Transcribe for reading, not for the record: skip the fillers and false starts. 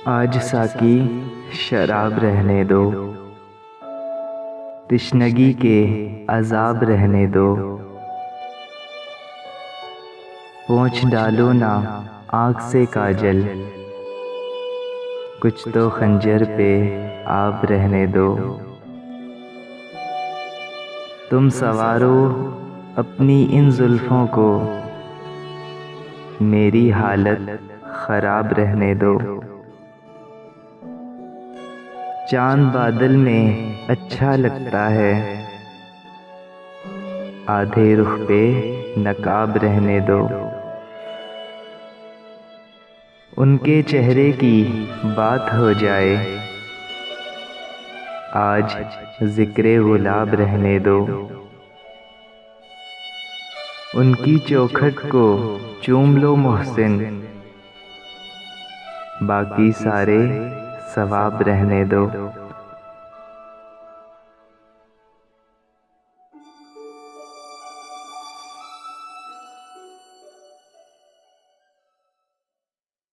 आज साकी शराब रहने दो, तिश्नगी के अजाब रहने दो। पोंछ डालो ना आँख से काजल, कुछ तो खंजर पे आब रहने दो। तुम सवारो अपनी इन जुल्फों को, मेरी हालत खराब रहने दो। चांद बादल में अच्छा लगता है, आधे रुख पे नकाब रहने दो। उनके चेहरे की बात हो जाए, आज जिक्रे गुलाब रहने दो। उनकी चौखट को चूम लो मोहसिन, बाकी सारे सवाब रहने दो।